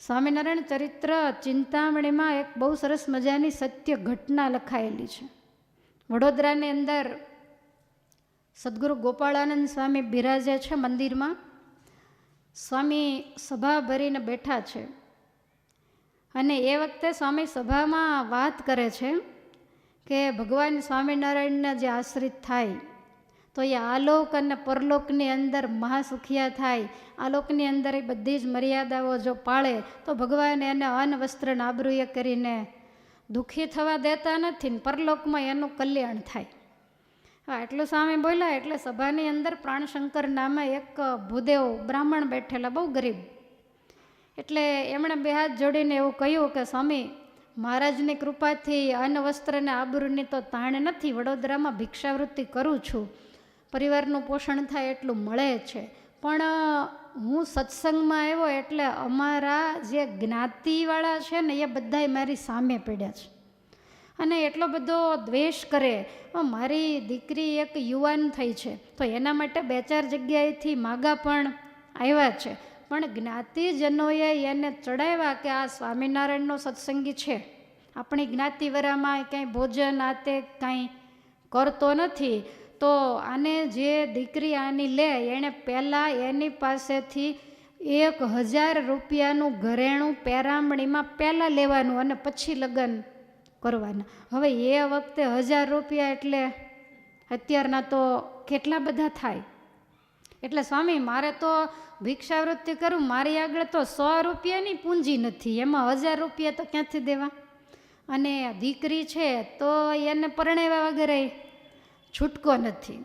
સ્વામિનારાયણ ચરિત્ર ચિંતામણીમાં એક બહુ સરસ મજાની સત્ય ઘટના લખાયેલી છે. વડોદરાની અંદર સદગુરુ ગોપાળાનંદ સ્વામી બિરાજે છે મંદિરમાં. સ્વામી સભા ભરીને બેઠા છે અને એ વખતે સ્વામી સભામાં વાત કરે છે કે ભગવાન સ્વામિનારાયણના જે આશ્રિત થાય તો એ આલોક અને પરલોકની અંદર મહાસુખિયા થાય. આલોકની અંદર એ બધી જ મર્યાદાઓ જો પાળે તો ભગવાન એને અન્ન વસ્ત્ર આબરૂએ કરીને દુઃખી થવા દેતા નથી ને પરલોકમાં એનું કલ્યાણ થાય. હા, એટલું સ્વામી બોલ્યા એટલે સભાની અંદર પ્રાણશંકર નામે એક ભૂદેવ બ્રાહ્મણ બેઠેલા, બહુ ગરીબ. એટલે એમણે બે હાથ જોડીને એવું કહ્યું કે સ્વામી, મહારાજની કૃપાથી અન્ન વસ્ત્ર અને આબરૂની તો તાણ નથી. વડોદરામાં ભિક્ષાવૃત્તિ કરું છું, પરિવારનું પોષણ થાય એટલું મળે છે, પણ હું સત્સંગમાં આવ્યો એટલે અમારા જે જ્ઞાતિવાળા છે ને એ બધાય મારી સામે પડ્યા છે અને એટલો બધો દ્વેષ કરે. મારી દીકરી એક યુવાન થઈ છે તો એના માટે 2-4 જગ્યાએથી માગા પણ આવ્યા છે, પણ જ્ઞાતિજનોએ એને ચડાવ્યા કે આ સ્વામિનારાયણનો સત્સંગી છે, આપણી જ્ઞાતિવરામાં ક્યાંય ભોજન આતે કાંઈ કરતો નથી, તો આને જે દીકરી આની લે એણે પહેલાં એની પાસેથી 1000 રૂપિયાનું ઘરેણું પેરામણીમાં પહેલાં લેવાનું અને પછી લગ્ન કરવાના. હવે એ વખતે 1000 રૂપિયા એટલે અત્યારના તો કેટલા બધા થાય. એટલે સ્વામી, મારે તો ભિક્ષાવૃત્તિ કરું, મારી આગળ તો 100 રૂપિયાની પૂંજી નથી, એમાં 1000 રૂપિયા તો ક્યાંથી દેવા? અને દીકરી છે તો એને પરણાવ્યા વગેરે છૂટકો નથી.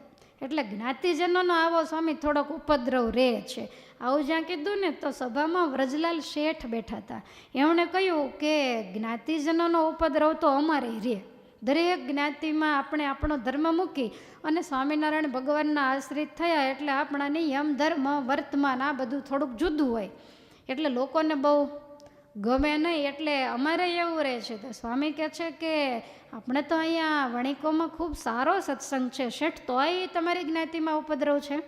એટલે જ્ઞાતિજનોનો આવો સ્વામી થોડોક ઉપદ્રવ રહે છે. આવું જ્યાં કીધું ને તો સભામાં વ્રજલાલ શેઠ બેઠા હતા. એમણે કહ્યું કે જ્ઞાતિજનોનો ઉપદ્રવ તો અમારે રહે, દરેક જ્ઞાતિમાં આપણે આપણો ધર્મ મૂકી અને સ્વામિનારાયણ ભગવાનના આશ્રિત થયા એટલે આપણા નિયમ ધર્મ વર્તમાન આ બધું થોડુંક જુદું હોય એટલે લોકોને બહુ ગમે નહીં, એટલે અમારે એવું રહે છે. તો સ્વામી કહે છે કે આપણે તો અહીંયા વણિકોમાં ખૂબ સારો સત્સંગ છે શેઠ, તોય તમારી જ્ઞાતિમાં ઉપદ્રવ છે?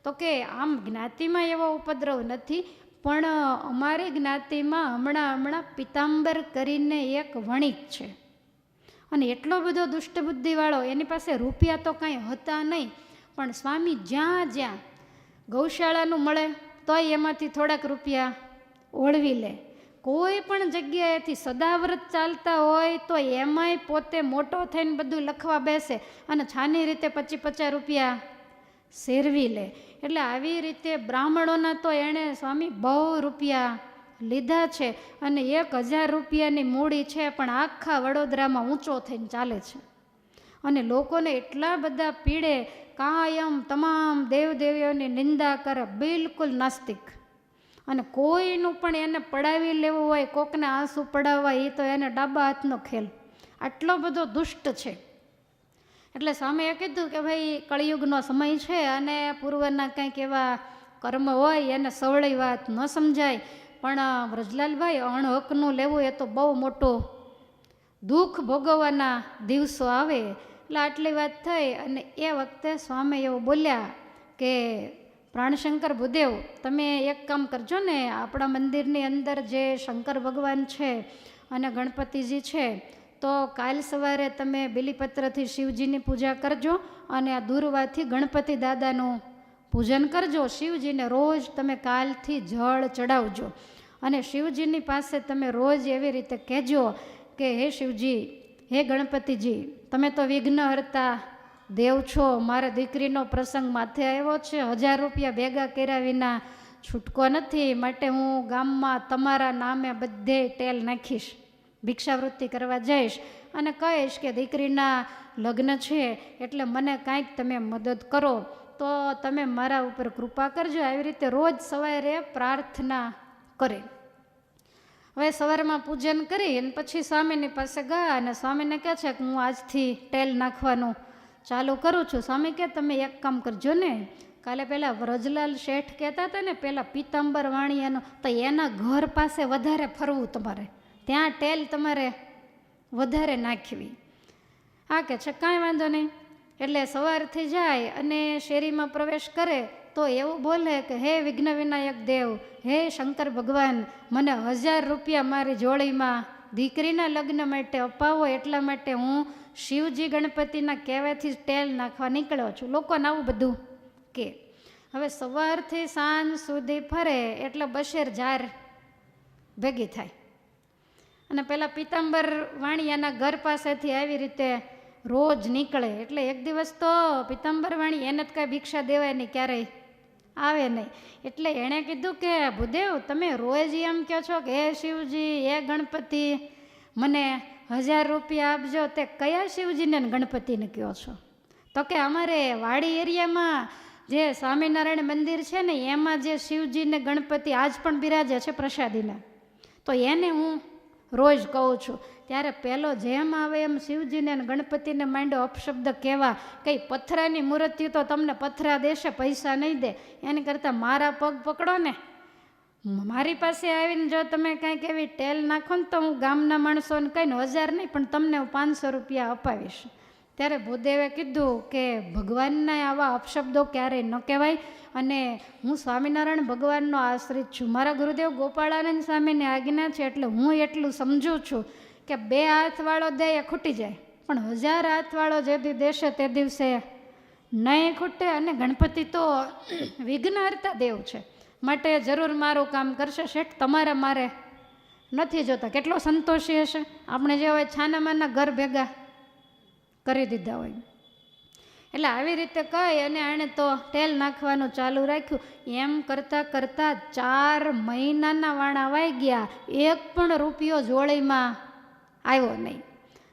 તો કે આમ જ્ઞાતિમાં એવો ઉપદ્રવ નથી, પણ અમારી જ્ઞાતિમાં હમણાં પિતાંબર કરીને એક વણિક છે અને એટલો બધો દુષ્ટબુદ્ધિવાળો, એની પાસે રૂપિયા તો કાંઈ હતા નહીં, પણ સ્વામી જ્યાં ગૌશાળાનું મળે તોય એમાંથી થોડાક રૂપિયા ઓળવી લે. કોઈ પણ જગ્યાએથી સદાવ્રત ચાલતા હોય તો એમાંય પોતે મોટો થઈને બધું લખવા બેસે અને છાની રીતે 25-50 રૂપિયા શેરવી લે. એટલે આવી રીતે બ્રાહ્મણોના તો એણે સ્વામી બહુ રૂપિયા લીધા છે અને 1000 રૂપિયાની મૂડી છે, પણ આખા વડોદરામાં ઊંચો થઈને ચાલે છે અને લોકોને એટલા બધા પીડે, કાયમ તમામ દેવદેવીઓની નિંદા કરે, બિલકુલ નાસ્તિક. અને કોઈનું પણ એને પડાવી લેવું હોય, કોકને આંસુ પડાવવા, એ તો એને ડાબા હાથનો ખેલ, આટલો બધો દુષ્ટ છે. એટલે સ્વામીએ કીધું કે ભાઈ કળિયુગનો સમય છે અને પૂર્વના કંઈક એવા કર્મ હોય એને સવળી વાત ન સમજાય, પણ વ્રજલાલભાઈ અણહકનું લેવું એ તો બહુ મોટું દુઃખ ભોગવવાના દિવસો આવે. એટલે આટલી વાત થઈ અને એ વખતે સ્વામી એવું બોલ્યા કે પ્રાણશંકર ભૂદેવ, તમે એક કામ કરજો ને, આપણા મંદિરની અંદર જે શંકર ભગવાન છે અને ગણપતિજી છે, તો કાલ સવારે તમે બિલીપત્રથી શિવજીની પૂજા કરજો અને આ દુર્વાથી ગણપતિ દાદાનું પૂજન કરજો. શિવજીને રોજ તમે કાલથી જળ ચડાવજો અને શિવજીની પાસે તમે રોજ એવી રીતે કહેજો કે હે શિવજી, હે ગણપતિજી, તમે તો વિઘ્નહર્તા દેવ છો, મારા દીકરીનો પ્રસંગ માથે આવ્યો છે, 1000 રૂપિયા ભેગા કર્યા વિના છૂટકો નથી, માટે હું ગામમાં તમારા નામે બધે ટેલ નાખીશ, ભિક્ષાવૃત્તિ કરવા જઈશ અને કહીશ કે દીકરીના લગ્ન છે એટલે મને કાંઈક તમે મદદ કરો, તો તમે મારા ઉપર કૃપા કરજો. આવી રીતે રોજ સવારે પ્રાર્થના કરે. હવે સવારમાં પૂજન કરી અને પછી સ્વામીની પાસે ગયા અને સ્વામીને કહે છે કે હું આજથી ટેલ નાખવાનું ચાલુ કરું છું. સ્વામી કે તમે એક કામ કરજો ને, કાલે પહેલાં વ્રજલાલ શેઠ કહેતા હતા ને પહેલાં પીતાંબર વાણિયાનું, તો એના ઘર પાસે વધારે ફરવું તમારે, ત્યાં ટેલ તમારે વધારે નાખવી. હા કે છે કાંઈ વાંધો નહીં. એટલે સવારથી જાય અને શેરીમાં પ્રવેશ કરે તો એવું બોલે કે હે વિઘ્ન વિનાયક દેવ, હે શંકર ભગવાન, મને 1000 રૂપિયા મારી જોડીમાં દીકરીના લગ્ન માટે અપાવો, એટલા માટે હું શિવજી ગણપતિના કહેવાથી ટેલ નાખવા નીકળ્યો છું. લોકોને આવું બધું કે. હવે સવારથી સાંજ સુધી ફરે એટલે બશેર જાર ભેગી થાય. અને પેલા પિતાંબર વાણિયાના ઘર પાસેથી આવી રીતે રોજ નીકળે. એટલે એક દિવસ તો પિતાંબર વાણી એને જ કાંઈ ભિક્ષા દેવાય નહીં, ક્યારેય આવે નહીં. એટલે એણે કીધું કે ભૂદેવ, તમે રોજ એમ કહો છો કે હે શિવજી, હે ગણપતિ, મને 1000 રૂપિયા આપજો, તે કયા શિવજીને ગણપતિને કહો છો? તો કે અમારે વાડી એરિયામાં જે સ્વામિનારાયણ મંદિર છે ને એમાં જે શિવજીને ગણપતિ આજ પણ બિરાજે છે પ્રસાદીના, તો એને હું રોજ કહું છું. ત્યારે પહેલો જેમ આવે એમ શિવજીને ગણપતિને માંડ્યો અપશબ્દ કહેવા, કંઈ પથરાની મૂર્તિ તો તમને પથરા દેશે, પૈસા નહીં દે. એની કરતાં મારા પગ પકડો ને, મારી પાસે આવીને જો તમે કાંઈક એવી ટેલ નાખો ને તો હું ગામના માણસોને કહીને 1000 નહીં પણ તમને હું 500 રૂપિયા અપાવીશ. ત્યારે ભૂદેવે કીધું કે ભગવાનના આવા અપશબ્દો ક્યારેય ન કહેવાય, અને હું સ્વામિનારાયણ ભગવાનનો આશ્રિત છું. મારા ગુરુદેવ ગોપાળાનંદ સ્વામીની આજ્ઞા છે એટલે હું એટલું સમજું છું કે 2 હાથવાળો દે એ ખૂટી જાય, પણ 1000 હાથવાળો જે દી દેશે તે દિવસે નહીં ખૂટે. અને ગણપતિ તો વિઘ્નહર્તા દેવ છે, માટે જરૂર મારું કામ કરશે. શેઠ તમારે મારે નથી જોતા. કેટલો સંતોષી હશે આપણે જે હોય છાનામાના ઘર ભેગા કરી દીધા હોય. એટલે આવી રીતે કહી અને એણે તો તેલ નાખવાનું ચાલુ રાખ્યું. એમ કરતાં કરતાં 4 મહિનાના વાણા વાઈ ગયા, એક પણ રૂપિયો જોડીમાં આવ્યો નહીં.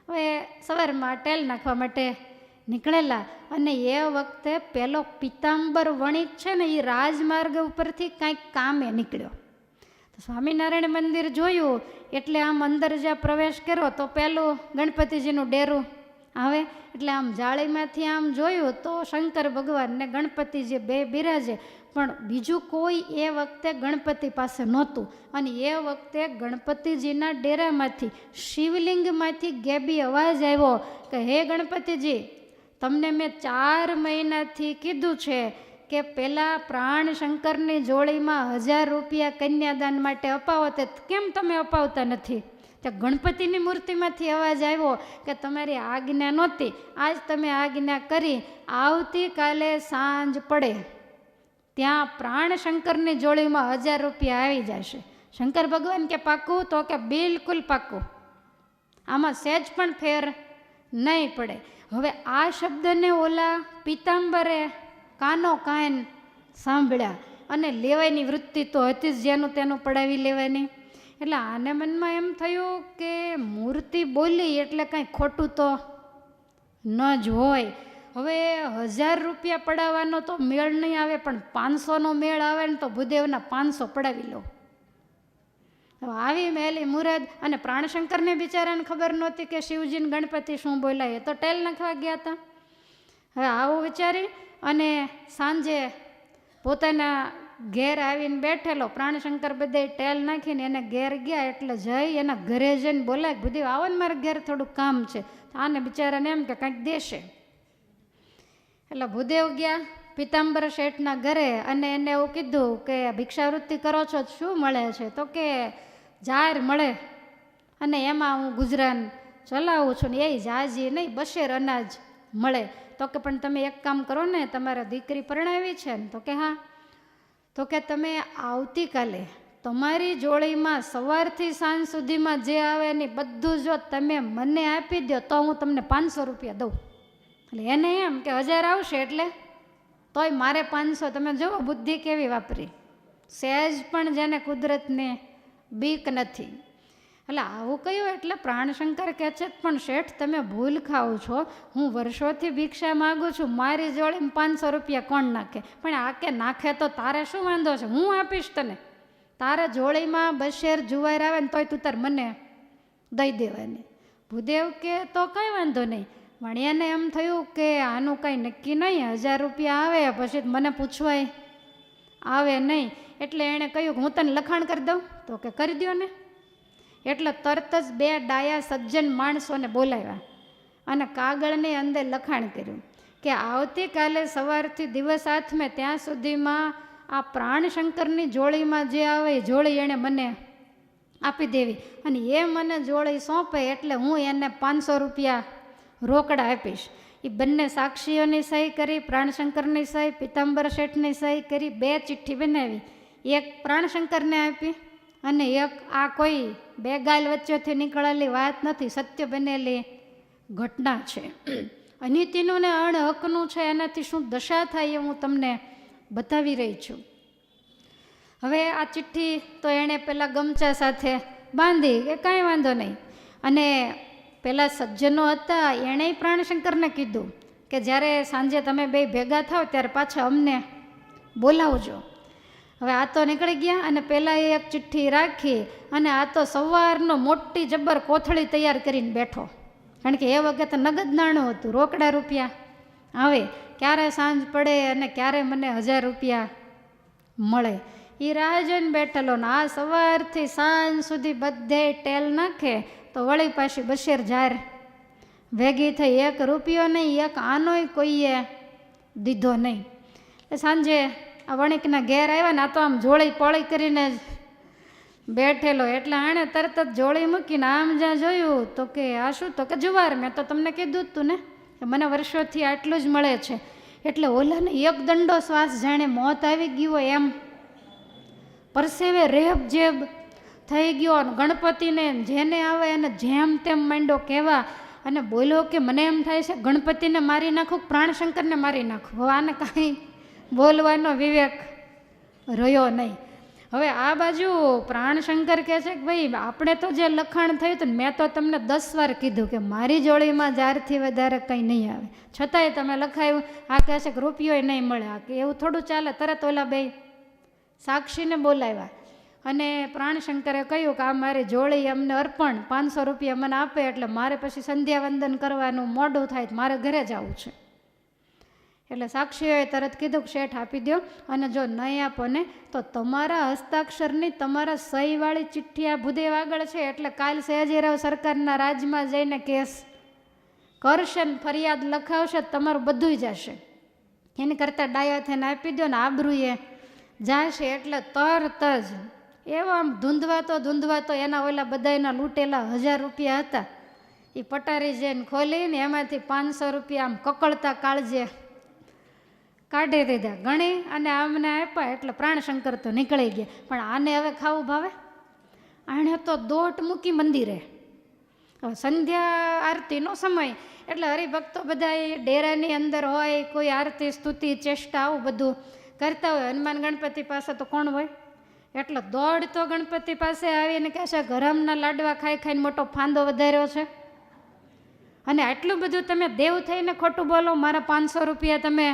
હવે સવારમાં તેલ નાખવા માટે નીકળેલા, અને એ વખતે પેલો પિતાંબર વણિક છે ને એ રાજમાર્ગ ઉપરથી કાંઈક કામે નીકળ્યો. તો સ્વામિનારાયણ મંદિર જોયું એટલે આમ અંદર જ્યાં પ્રવેશ કર્યો તો પેલું ગણપતિજીનું ડેરું આવે. એટલે આમ જાળીમાંથી આમ જોયું તો શંકર ભગવાન ને ગણપતિજી બે બિરાજે, પણ બીજું કોઈ એ વખતે ગણપતિ પાસે નહોતું. અને એ વખતે ગણપતિજીના ડેરામાંથી શિવલિંગમાંથી ગેબી અવાજ આવ્યો કે હે ગણપતિજી, તમને મેં 4 મહિનાથી કીધું છે કે પહેલાં પ્રાણ શંકરની જોડીમાં 1000 રૂપિયા કન્યાદાન માટે અપાવો, તે કેમ તમે અપાવતા નથી? ત્યાં ગણપતિની મૂર્તિમાંથી અવાજ આવ્યો કે તમારી આજ્ઞા નહોતી, આજ તમે આજ્ઞા કરી, આવતીકાલે સાંજ પડે ત્યાં પ્રાણ શંકરની જોડીમાં 1000 રૂપિયા આવી જશે. શંકર ભગવાન કે પાકું? તો કે બિલકુલ પાકું, આમાં સહેજ પણ ફેર નહીં પડે. હવે આ શબ્દને ઓલા પિતાંબરે કાનો કાન સાંભળ્યા, અને લેવાની વૃત્તિ તો હતી જ જેનું તેનું પડાવી લેવાની. એટલે આને મનમાં એમ થયું કે મૂર્તિ બોલી એટલે કાંઈ ખોટું તો ન જ હોય. હવે 1000 રૂપિયા પડાવવાનો તો મેળ નહીં આવે, પણ 500નો મેળ આવે ને તો ભૂદેવના 500 પડાવી લો. આવી મેલી મુરાદ. અને પ્રાણશંકરને બિચારાને ખબર નહોતી કે શિવજીને ગણપતિ શું બોલાય, એ તો ટેલ નાખવા ગયા હતા. હવે આવું વિચારી અને સાંજે પોતાના ઘેર આવીને બેઠેલો પ્રાણશંકર બધે ટેલ નાખીને એને ઘેર ગયા. એટલે જઈ એના ઘરે જઈને બોલાય ભૂદેવ આવો ને મારા ઘેર થોડુંક કામ છે. આને બિચારાને એમ કે કંઈક દેશે. એટલે ભૂદેવ ગયા પિતાંબર શેઠના ઘરે અને એને એવું કીધું કે ભિક્ષાવૃત્તિ કરો છો, શું મળે છે? તો કે જાર મળે અને એમાં હું ગુજરાન ચલાવું છું ને, એ જાજી નહીં બશેર અનાજ મળે. તો કે પણ તમે એક કામ કરો ને, તમારા દીકરી પરણાવી છે ને? તો કે હા. તો કે તમે આવતીકાલે તમારી જોડીમાં સવારથી સાંજ સુધીમાં જે આવે ને બધું જો તમે મને આપી દો તો હું તમને 500 રૂપિયા દઉં. એટલે એને એમ કે 1000 આવશે એટલે તોય મારે 500. તમે જુઓ બુદ્ધિ કેવી વાપરી, સહેજ પણ જેને કુદરતને બીક નથી. એટલે આવું કહ્યું એટલે પ્રાણશંકર કહે છે પણ શેઠ તમે ભૂલ ખાઓ છો, હું વર્ષોથી ભિક્ષા માગું છું, મારી જોડીમાં 500 રૂપિયા કોણ નાખે? પણ આ કે નાખે તો તારે શું વાંધો છે, હું આપીશ તને. તારે જોડીમાં બશેર જુવાર આવે ને તોય તું તાર મને દઈ દેવાની. ભૂદેવ કે તો કંઈ વાંધો નહીં. વણિયાને એમ થયું કે આનું કાંઈ નક્કી નહીં, 1000 રૂપિયા આવે પછી મને પૂછવાય આવે નહીં. એટલે એણે કહ્યું કે હું તને લખાણ કરી દઉં. તો કે કરી દો ને. એટલે તરત જ 2 ડાયા સજ્જન માણસોને બોલાવ્યા અને કાગળની અંદર લખાણ કર્યું કે આવતીકાલે સવારથી દિવસ આથમે ત્યાં સુધીમાં આ પ્રાણશંકરની જોડીમાં જે આવે એ જોડી એણે મને આપી દેવી, અને એ મને જોડી સોંપે એટલે હું એને 500 રૂપિયા રોકડા આપીશ. એ બંને સાક્ષીઓની સહી કરી, પ્રાણશંકરની સહી, પિતાંબર શેઠની સહી કરી, 2 ચિઠ્ઠી બનાવી. એક પ્રાણશંકરને આપી અને એક આ કોઈ બે ગાલ વચ્ચેથી નીકળેલી વાત નથી, સત્ય બનેલી ઘટના છે. અનિતિનું ને અણહકનું છે, એનાથી શું દશા થાય એ હું તમને બતાવી રહી છું. હવે આ ચિઠ્ઠી તો એણે પેલા ગમચા સાથે બાંધી કે કાંઈ વાંધો નહીં, અને પેલા સજ્જનો હતા એણે પ્રાણશંકરને કીધું કે જ્યારે સાંજે તમે બે ભેગા થાવ ત્યારે પાછા અમને બોલાવજો. હવે આ તો નીકળી ગયા અને પહેલાં એક ચિઠ્ઠી રાખી અને આ તો સવારનો મોટી જબ્બર કોથળી તૈયાર કરીને બેઠો, કારણ કે એ વખતે નગદ નાણું હતું, રોકડા રૂપિયા આવે ક્યારે સાંજ પડે અને ક્યારે મને 1000 રૂપિયા મળે એ રાહ જોઈને બેઠેલો. ને આ સવારથી સાંજ સુધી બધે ટેલ નાખે તો વળી પાછી બશેર જાર ભેગી થઈ, 1 રૂપિયો નહીં, એક આનોય કોઈએ દીધો નહીં. સાંજે આ વણિકના ઘેર આવ્યા ને આ તો આમ જોળી પોળી કરીને જ બેઠેલો, એટલે આણે તરત જ જોળી મૂકીને આમ જ્યાં જોયું તો કે આ શું, તો કે જુવાર, મેં તો તમને કીધું જ તું ને કે મને વર્ષોથી આટલું જ મળે છે. એટલે ઓલાને એક દંડો શ્વાસ જાણે મોત આવી ગયો હોય એમ પરસેવે રેબ જેબ થઈ ગયો, અને ગણપતિને જેને આવે એને જેમ તેમ માંડ્યો કહેવા, અને બોલ્યો કે મને એમ થાય છે ગણપતિને મારી નાખું, પ્રાણશંકરને મારી નાખું. હવે આને કાંઈ બોલવાનો વિવેક રહ્યો નહીં. હવે આ બાજુ પ્રાણશંકર કહે છે કે ભાઈ આપણે તો જે લખાણ થયું હતું મેં તો તમને 10 વાર કીધું કે મારી જોડીમાં જારથી વધારે કંઈ નહીં આવે, છતાંય તમે લખાયું. આ કહે છે કે રૂપિયોય નહીં મળે. આ કે એવું થોડું ચાલે. તરત ઓલા બે સાક્ષીને બોલાવ્યા અને પ્રાણશંકરે કહ્યું કે આ મારી જોડી અમને અર્પણ 500 રૂપિયા મને આપે એટલે મારે પછી સંધ્યાવંદન કરવાનું મોડું થાય, મારે ઘરે જવું છે. એટલે સાક્ષીઓએ તરત કીધું કે શેઠ આપી દો, અને જો નહીં આપો ને તો તમારા હસ્તાક્ષરની તમારા સહીવાળી ચિઠ્ઠી આ ભૂદેવ આગળ છે, એટલે કાલ સયાજીરાવ સરકારના રાજમાં જઈને કેસ કરશે ને ફરિયાદ લખાવશે, તમારું બધું જશે. એની કરતાં ડાયા થઈને આપી દો ને આબરૂએ જાશે. એટલે તરત જ એવો આમ ધૂંધવાતો એના ઓલા બધાના લૂંટેલા 1000 રૂપિયા હતા એ પટારી જઈને ખોલીને એમાંથી 500 રૂપિયા આમ કકળતા કાળજે કાઢી દીધા, ગણી અને આમને આપ્યા. એટલે પ્રાણશંકર તો નીકળી ગયા. પણ આને હવે ખાવું ભાવે? આણે તો દોટ મૂકી મંદિરે. હવે સંધ્યા આરતીનો સમય એટલે હરિભક્તો બધા ડેરાની અંદર હોય, કોઈ આરતી સ્તુતિ ચેષ્ટા આવું બધું કરતા હોય. હનુમાન ગણપતિ પાસે તો કોણ હોય? એટલે દોડ તો ગણપતિ પાસે આવીને કહે છે ગરમના લાડવા ખાઈ ખાઈને મોટો ફાંદો વધાર્યો છે, અને આટલું બધું તમે દેવ થઈને ખોટું બોલો, મારા 500 રૂપિયા તમે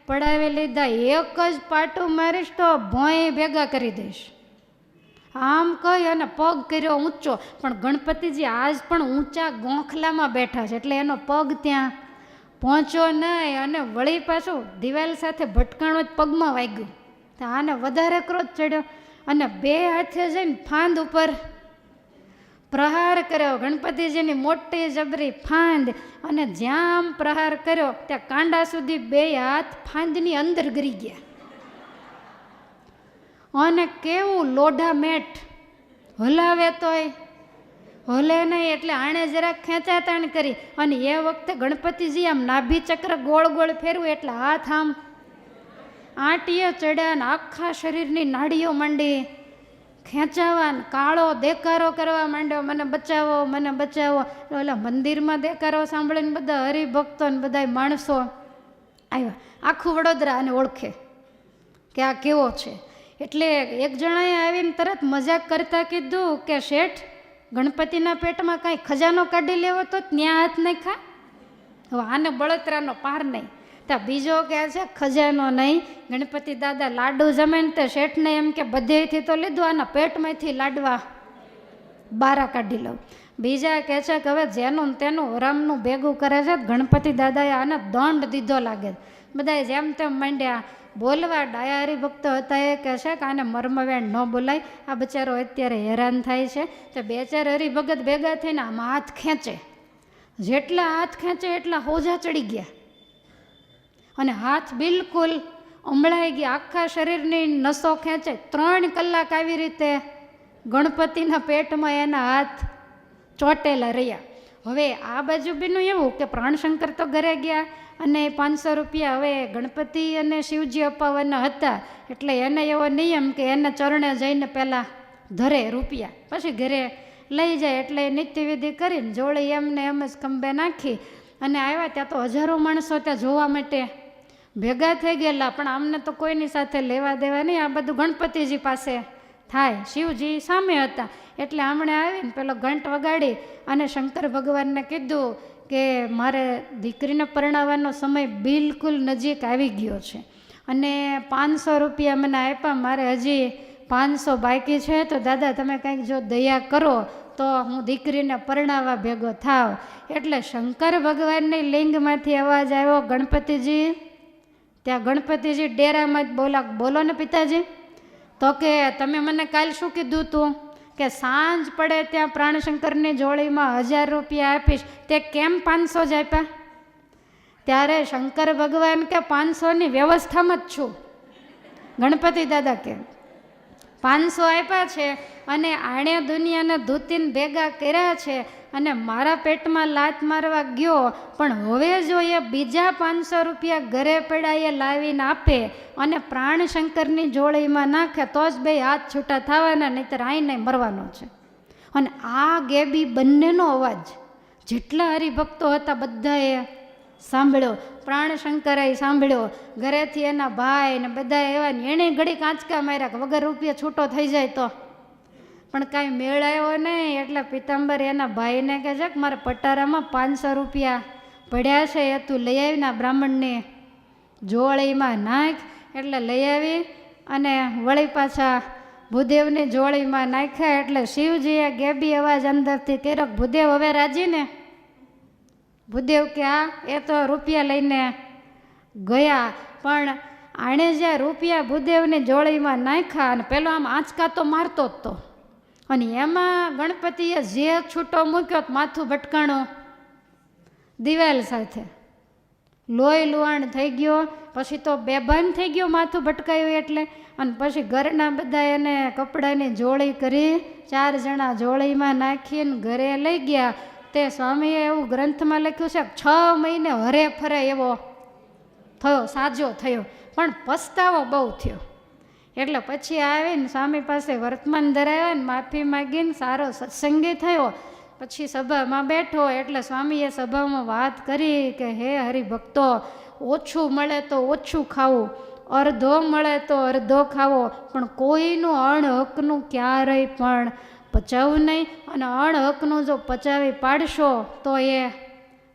પડાવી લીધા, એક જ પાટું મારીશ તો ભોંય ભેગા કરી દઈશ. આમ કહી અને પગ કર્યો ઊંચો, પણ ગણપતિજી આજ પણ ઊંચા ગોખલામાં બેઠા છે એટલે એનો પગ ત્યાં પહોંચ્યો નહીં, અને વળી પાછું દિવાલ સાથે ભટકાણો જ પગમાં વાગ્યું. તો આને વધારે ક્રોધ ચડ્યો અને 2 હાથે જઈને ફાંદ ઉપર પ્રહાર કર્યો. ગણપતિજીની મોટી જબરી ફાંદ, અને જ્યાં આમ પ્રહાર કર્યો ત્યાં કાંડા સુધી 2 હાથ ફાંદની અંદર ગરી ગયા. અને કેવું લોઢા મેટ હલાવે તોય હલે નહીં. એટલે આણે જરાક ખેંચાતાણ કરી, અને એ વખતે ગણપતિજી આમ નાભી ચક્ર ગોળ ગોળ ફેરવું એટલે હાથ આમ આંટીએ ચડ્યા ને આખા શરીરની નાડીઓ માંડી ખેંચાવા, કાળો દેકારો કરવા માંડ્યો, મને બચાવો મને બચાવો. એટલે મંદિરમાં દેકારો સાંભળીને બધા હરિભક્તો ને બધા માણસો આવ્યા. આખું વડોદરા આને ઓળખે કે આ કેવો છે. એટલે એક જણાએ આવીને તરત મજાક કરતા કીધું કે શેઠ ગણપતિના પેટમાં કાંઈ ખજાનો કાઢી લેવો તો ત્યાં હાથ નહીં ખા. હવે આને બળતરાનો પાર નહીં. ત્યાં બીજો કહે છે ખજાનો નહીં, ગણપતિ દાદા લાડુ જમે ને તે શેઠને એમ કે બધેથી તો લીધું, આના પેટમાંથી લાડવા બારા કાઢી લઉં. બીજા કહે છે કે હવે જેનું તેનું રામનું ભેગું કરે છે, ગણપતિ દાદાએ આને દંડ દીધો લાગે. બધાએ જેમ તેમ માંડ્યા બોલવા. ડાયા હરિભક્તો હતા એ કહે છે કે આને મર્મવેણ ન બોલાય, આ બચારો અત્યારે હેરાન થાય છે. તો 2-4 હરિભગત ભેગા થઈને આમાં હાથ ખેંચે, જેટલા હાથ ખેંચે એટલા હોજા ચડી ગયા. અને હાથ બિલકુલ ઉમળાઈ ગયા, આખા શરીરની નસો ખેંચે. 3 કલાક આવી રીતે ગણપતિના પેટમાં એના હાથ ચોટેલા રહ્યા. હવે આ બાજુ બીનું એવું કે પ્રાણશંકર તો ઘરે ગયા અને 500 રૂપિયા હવે ગણપતિ અને શિવજી અપાવવાના હતા, એટલે એને એવો નિયમ કે એને ચરણે જઈને પહેલાં ધરે રૂપિયા, પછી ઘરે લઈ જાય. એટલે નિત્યવિધિ કરીને જોડી એમને એમ જ ખંભે નાખી અને આવ્યા. ત્યાં તો હજારો માણસો ત્યાં જોવા માટે ભેગા થઈ ગયેલા, પણ આમને તો કોઈની સાથે લેવા દેવા નહીં, આ બધું ગણપતિજી પાસે થાય. શિવજી સામે હતા, એટલે આમણે આવીને પેલો ઘંટ વગાડી અને શંકર ભગવાનને કીધું કે મારે દીકરીને પરણાવવાનો સમય બિલકુલ નજીક આવી ગયો છે અને 500 રૂપિયા મને આપ્યા, મારે હજી 500 બાકી છે, તો દાદા તમે કંઈક જો દયા કરો તો હું દીકરીને પરણાવવા ભેગો થાવ. એટલે શંકર ભગવાનની લિંગમાંથી અવાજ આવ્યો, ગણપતિજી. ત્યાં ગણપતિજી ડેરામાં જ બોલા, બોલો ને પિતાજી. તો કે તમે મને કાલ શું કીધું તું કે સાંજ પડે ત્યાં પ્રાણશંકરની જોડીમાં 1000 રૂપિયા આપીશ, તે કેમ 500 જ આપ્યા? ત્યારે શંકર ભગવાન કે 500ની વ્યવસ્થામાં જ છું. ગણપતિ દાદા કે 500 આપ્યા છે અને આણે દુનિયાને ધૂતીને ભેગા કર્યા છે અને મારા પેટમાં લાત મારવા ગયો, પણ હવે જો એ બીજા 500 રૂપિયા ઘરે પડ્યા એ લાવીને આપે અને પ્રાણશંકરની જોડીમાં નાખે તો જ બે હાથ છૂટા થવાના, નહીંતર આઈને મરવાનો છે. અને આ ગેબી બંનેનો અવાજ જેટલા હરિભક્તો હતા બધાએ સાંભળ્યો, પ્રાણશંકરે સાંભળ્યો, ઘરેથી એના ભાઈ ને બધા એવા ને એણે ઘડી કાંચકા માર્યા કે વગર રૂપિયા છૂટો થઈ જાય તો, પણ કાંઈ મેળ આવ્યો નહીં. એટલે પિતાંબર એના ભાઈને કહે છે કે મારે પટારામાં 500 રૂપિયા પડ્યા છે, એ તું લઈ આવીને બ્રાહ્મણને જોળીમાં નાખ. એટલે લઈ આવી અને વળી પાછા ભૂદેવની જોળીમાં નાખ્યા. એટલે શિવજીએ ગેબી અવાજ અંદરથી કર્યો, ભૂદેવ હવે રાજી ને? ભૂદેવ કે હા, એ તો રૂપિયા લઈને ગયા, પણ આણે જ્યાં રૂપિયા ભૂદેવની જોળીમાં નાખ્યા અને પેલો આમ આંચકા તો મારતો જ તો, અને એમાં ગણપતિએ જે છૂટો મૂક્યો માથું ભટકાણો દિવાલ સાથે, લોહી લુહાણ થઈ ગયો. પછી તો બેભાન થઈ ગયો માથું ભટકાયું એટલે. અને પછી ઘરના બધા એને કપડાની જોળી કરી 4 જણા જોળીમાં નાખીને ઘરે લઈ ગયા. તે સ્વામીએ એવું ગ્રંથમાં લખ્યું છે 6 મહિને હરે ફરે એવો થયો, સાજો થયો, પણ પસ્તાવો બહુ થયો. એટલે પછી આવીને સ્વામી પાસે વર્તમાન ધરાવ્યા ને માફી માગીને સારો સત્સંગી થયો. પછી સભામાં બેઠો એટલે સ્વામીએ સભામાં વાત કરી કે હે હરિભક્તો, ઓછું મળે તો ઓછું ખાવું, અડધો મળે તો અડધો ખાવો, પણ કોઈનું અણહકનું ક્યારેય પણ પચાવવું નહીં. અને અણહકનું જો પચાવી પાડશો તો એ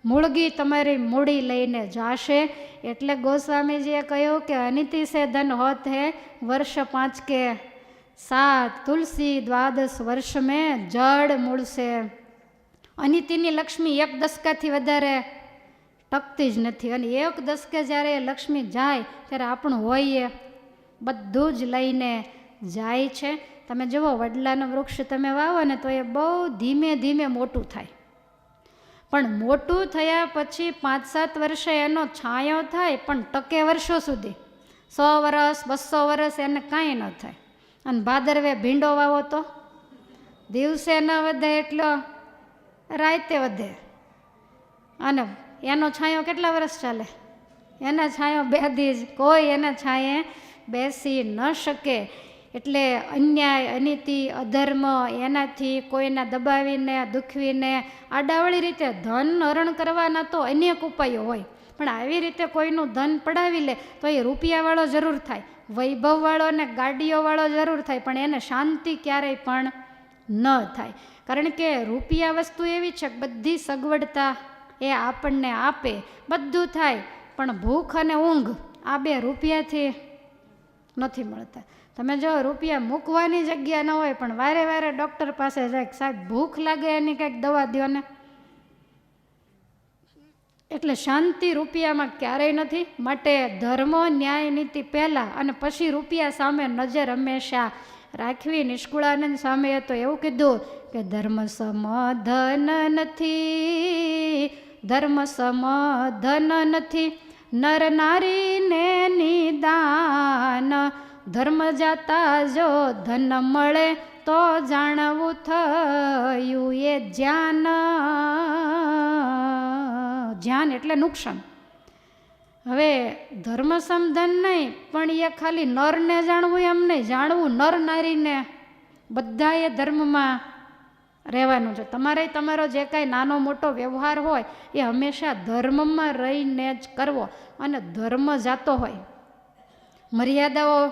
મૂળગી તમારી મૂડી લઈને જાશે. એટલે ગોસ્વામીજીએ કહ્યું કે અનિતિ સે ધન હોત હે વર્ષ 5 के 7, તુલસી 12 વર્ષ મેં જડ મૂળ સે. અનિતિની લક્ષ્મી 1 દશકાથી વધારે ટકતી જ નથી. અને 1 દશકે જ્યારે એ લક્ષ્મી જાય ત્યારે આપણું હોય એ બધું જ લઈને જાય છે. તમે જુઓ, વડલાનું વૃક્ષ તમે વાવો ને તો એ બહુ ધીમે ધીમે મોટું થાય, પણ મોટું થયા પછી 5-7 વર્ષે એનો છાંયો થાય, પણ ટકે વર્ષો સુધી, 100 વર્ષ 200 વર્ષ એને કાંઈ ન થાય. અને ભાદરવે ભીંડો વાવો તો દિવસે ન વધે એટલો રાતે વધે, અને એનો છાંયો કેટલા વર્ષ ચાલે? એના છાંયો 2 દી જ, કોઈ એના છાંયે બેસી ન શકે. એટલે અન્યાય, અનીતિ, અધર્મ એનાથી કોઈના દબાવીને દુખવીને આડાવળી રીતે ધન હરણ કરવાના તો અનેક ઉપાયો હોય, પણ આવી રીતે કોઈનું ધન પડાવી લે તો એ રૂપિયાવાળો જરૂર થાય, વૈભવવાળો ને ગાડીઓવાળો જરૂર થાય, પણ એને શાંતિ ક્યારેય પણ ન થાય. કારણ કે રૂપિયા વસ્તુ એવી છે કે બધી સગવડતા એ આપણને આપે, બધું થાય, પણ ભૂખ અને ઊંઘ આ 2 રૂપિયાથી નથી મળતા. તમે જો રૂપિયા મૂકવાની જગ્યા ન હોય પણ વારે વારે ડૉક્ટર પાસે જાય, સાહેબ ભૂખ લાગે એની કંઈક દવા દો ને. એટલે શાંતિ રૂપિયામાં ક્યારેય નથી. માટે ધર્મ, ન્યાય, નીતિ પહેલાં અને પછી રૂપિયા સામે નજર હંમેશા રાખવી. નિષ્કુળાનંદ સ્વામીએ તો એવું કીધું કે ધર્મ સમ ધન નથી, ધર્મ સમ ધન નથી, નર નારીને નિદાન, ધર્મ જાતા જો ધન મળે તો જાણવું થયું એ જ્ઞાન. જ્ઞાન એટલે નુકસાન. હવે ધર્મ સમધન નહીં, પણ એ ખાલી નરને જાણવું એમ નહીં, જાણવું નર નારીને, બધાએ ધર્મમાં રહેવાનું છે. તમારે તમારો જે કાંઈ નાનો મોટો વ્યવહાર હોય એ હંમેશા ધર્મમાં રહીને જ કરવો. અને ધર્મ જાતો હોય, મર્યાદાઓ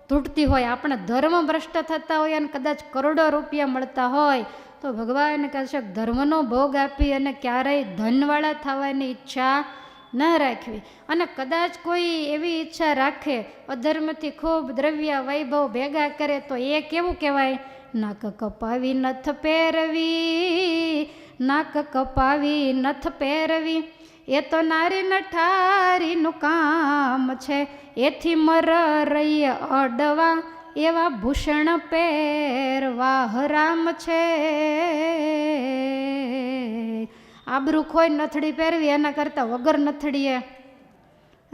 તૂટતી હોય, આપણે ધર્મ ભ્રષ્ટ થતા હોય અને કદાચ કરોડો રૂપિયા મળતા હોય તો ભગવાન કહે છે ધર્મનો ભોગ આપી અને ક્યારેય ધનવાળા થવાની ઈચ્છા ન રાખવી. અને કદાચ કોઈ એવી ઈચ્છા રાખે અધર્મથી ખૂબ દ્રવ્ય વૈભવ ભેગા કરે તો એ કેવું કહેવાય? નાક કપાવી નથ પહેરવી, નાક કપાવી નથ પહેરવી, એ તો નારી નઠારીનું કામ છે. એથી મર રહીએ અડવા, એવા ભૂષણ પહેરવા હરામ છે. આબરૂ ખોઈ નથડી પહેરવી એના કરતાં વગર નથડીએ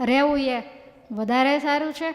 રહેવું એ વધારે સારું છે.